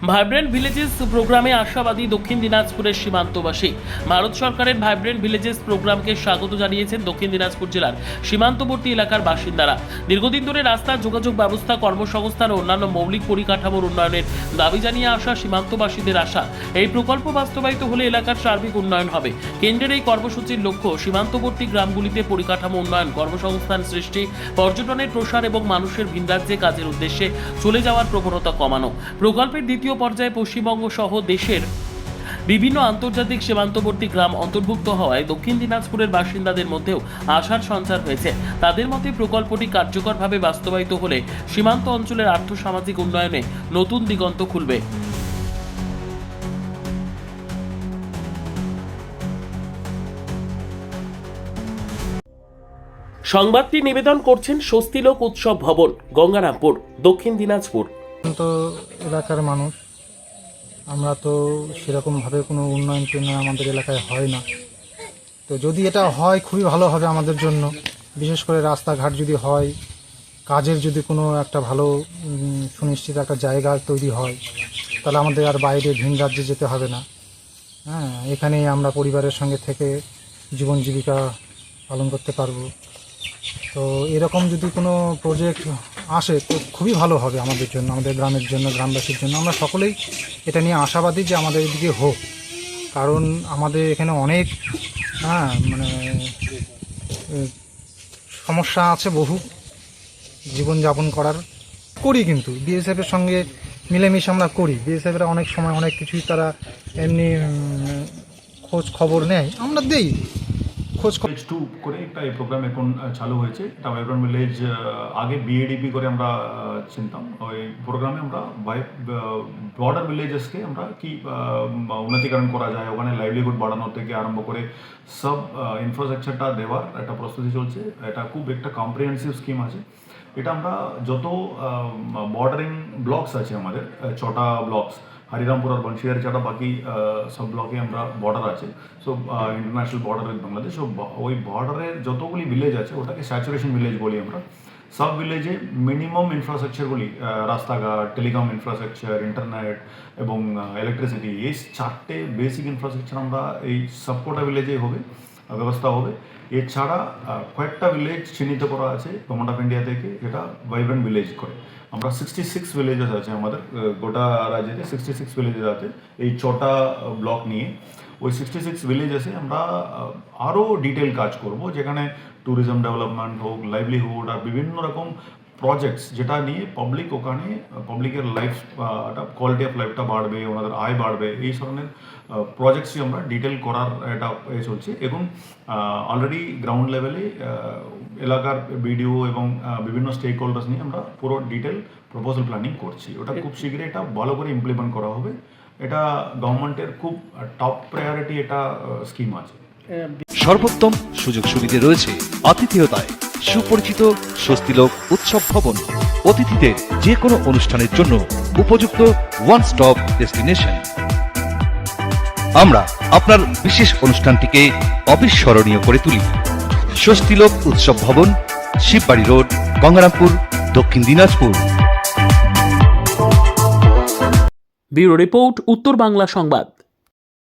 Vibrant villages প্রোগ্রামে আশাবাদী দক্ষিণ দিনাজপুরের সীমান্তবাসী। ভারত সরকারের ভাইব্রেন্ট ভিলেজেস প্রোগ্রামকে স্বাগত জানিয়েছেন দক্ষিণ দিনাজপুর জেলার সীমান্তবর্তী এলাকার বাসিন্দারা। দীর্ঘদিন ধরে রাস্তা, যোগাযোগ ব্যবস্থা, কর্মসংস্থান ও অন্যান্য মৌলিক পরিকাঠামোর উন্নয়নের দাবি জানিয়ে আসা সীমান্তবাসীদের আশা, এই প্রকল্প বাস্তবায়িত হলে এলাকার সার্বিক উন্নয়ন হবে। কেন্দ্রের এই কর্মসূচির লক্ষ্য সীমান্তবর্তী গ্রামগুলিতে পরিকাঠামো উন্নয়ন, কর্মসংস্থান সৃষ্টি, পর্যটনের প্রসার এবং মানুষের ভিন রাজ্যে কাজের উদ্দেশ্যে চলে যাওয়ার প্রবণতা কমানো। প্রকল্পের দ্বিতীয় পর্যায়ে পশ্চিমবঙ্গ সহ দেশের বিভিন্ন আন্তর্জাতিক সীমান্তবর্তী গ্রাম অন্তর্ভুক্ত হওয়ায় দক্ষিণ দিনাজপুরের বাসিন্দাদের মধ্যেও আশার সঞ্চার হয়েছে। তাদের মতে প্রকল্পটি কার্যকরভাবে বাস্তবায়িত হলে সীমান্ত অঞ্চলের আর্থসামাজিক উন্নয়নে নতুন দিগন্ত খুলবে। সংবাদটি নিবেদন করছেন স্বস্তিলোক উৎসব ভবন, গঙ্গারামপুর, দক্ষিণ দিনাজপুর। তো এলাকার মানুষ আমরা তো সেরকমভাবে কোনো উন্নয়ন আমাদের এলাকায় হয় না। তো যদি এটা হয় খুবই ভালো হবে আমাদের জন্য। বিশেষ করে রাস্তাঘাট যদি হয়, কাজের যদি কোনো একটা ভালো সুনিশ্চিত একটা জায়গা তৈরি হয়, তাহলে আমাদের আর বাইরে ভিন রাজ্যে যেতে হবে না। হ্যাঁ, এখানেই আমরা পরিবারের সঙ্গে থেকে জীবন জীবিকা পালন করতে পারবো। তো এরকম যদি কোনো প্রজেক্ট আসে তো খুবই ভালো হবে আমাদের জন্য, আমাদের গ্রামের জন্য, গ্রামবাসীর জন্য। আমরা সকলেই এটা নিয়ে আশাবাদী যে আমাদের এদিকে হোক, কারণ আমাদের এখানে অনেক সমস্যা আছে, বহু জীবনযাপন করি, কিন্তু বিএসএফের সঙ্গে মিলেমিশে আমরা করি। বিএসএফরা অনেক সময় অনেক কিছুই তারা এমনি খোঁজ খবর নেয়, আমরা দেই খোঁজ। ফেজ 2 করে একটা এই প্রোগ্রাম এখন চালু হয়েছে। এটা ভাইব্রেন্ট ভিলেজ আগে বিএডিপি করে আমরা চিনতাম। ওই প্রোগ্রামে আমরা বর্ডার ভিলেজেসকে আমরা কি উন্নতিকরণ করা যায়, ওখানে লাইভলিহুড বাড়ানো থেকে আরম্ভ করে সব ইনফ্রাস্ট্রাকচারটা দেওয়ার একটা প্রস্তুতি চলছে। এটা খুব একটা কম্প্রিহেন্সিভ স্কিম আছে। এটা আমরা যত বর্ডারিং ব্লকস আছে আমাদের 6টা ব্লকস, হরিরামপুর আর বনশিয়ারি ছাড়া বাকি সব ব্লকে আমরা বর্ডার আছে। So international border with Bangladesh. So ওই বর্ডারের যতগুলি ভিলেজ আছে ওটাকে স্যাচুরেশন ভিলেজ বলি আমরা। সব ভিলেজে মিনিমাম ইনফ্রাস্ট্রাকচারগুলি, রাস্তাঘাট, টেলিকম ইনফ্রাস্ট্রাকচার, ইন্টারনেট এবং ইলেকট্রিসিটি, এই 4টে বেসিক ইনফ্রাস্ট্রাকচার আমরা এই সবকটা ভিলেজে ব্যবস্থা হবে। এছাড়া কয়েকটা ভিলেজ চিহ্নিত করা আছে গভর্নমেন্ট অফ ইন্ডিয়া থেকে, যেটা ভাইব্রেন্ট ভিলেজ করে। আমরা 66 ভিলেজেস আছে আমাদের গোটা রাজ্যেতে, 66 ভিলেজেস আছে এই 6টা ব্লক নিয়ে। ওই 66 ভিলেজেসে আমরা আরও ডিটেল কাজ করব, যেখানে ট্যুরিজম ডেভেলপমেন্ট হোক, লাইভলিহুড আর বিভিন্ন রকম প্রজেক্টস, যেটা নিয়ে ওখানে পাবলিকের লাইফ কোয়ালিটি অফ লাইফটা বাড়বে, ওনাদের আয় বাড়বে, এই ধরনের প্রজেক্টসই আমরা ডিটেল করার এটা চলছে। এবং অলরেডি গ্রাউন্ড লেভেলে এলাকার বিডিও এবং বিভিন্ন স্টেক হোল্ডার্স নিয়ে আমরা পুরো ডিটেল প্রপোজাল প্ল্যানিং করছি। ওটা খুব শীঘ্রই এটা ভালো করে ইমপ্লিমেন্ট করা হবে। এটা গভর্নমেন্টের খুব টপ প্রায়োরিটি এটা স্কিম আছে। সর্বোত্তম সুযোগ সুবিধে রয়েছে আতিথেয়তায়। সুপরিচিত স্বস্তিলোক উৎসব ভবন, অতিথিদের যে কোনো অনুষ্ঠানের জন্য উপযুক্ত ওয়ান স্টপ ডেস্টিনেশন। আমরা আপনার বিশেষ অনুষ্ঠানটিকে অবিস্মরণীয় করে তুলি। স্বস্তিলোক উৎসব ভবন, শিববাড়ি রোড, গঙ্গারামপুর, দক্ষিণ দিনাজপুর। ব্যুরো রিপোর্ট, উত্তর বাংলা সংবাদ।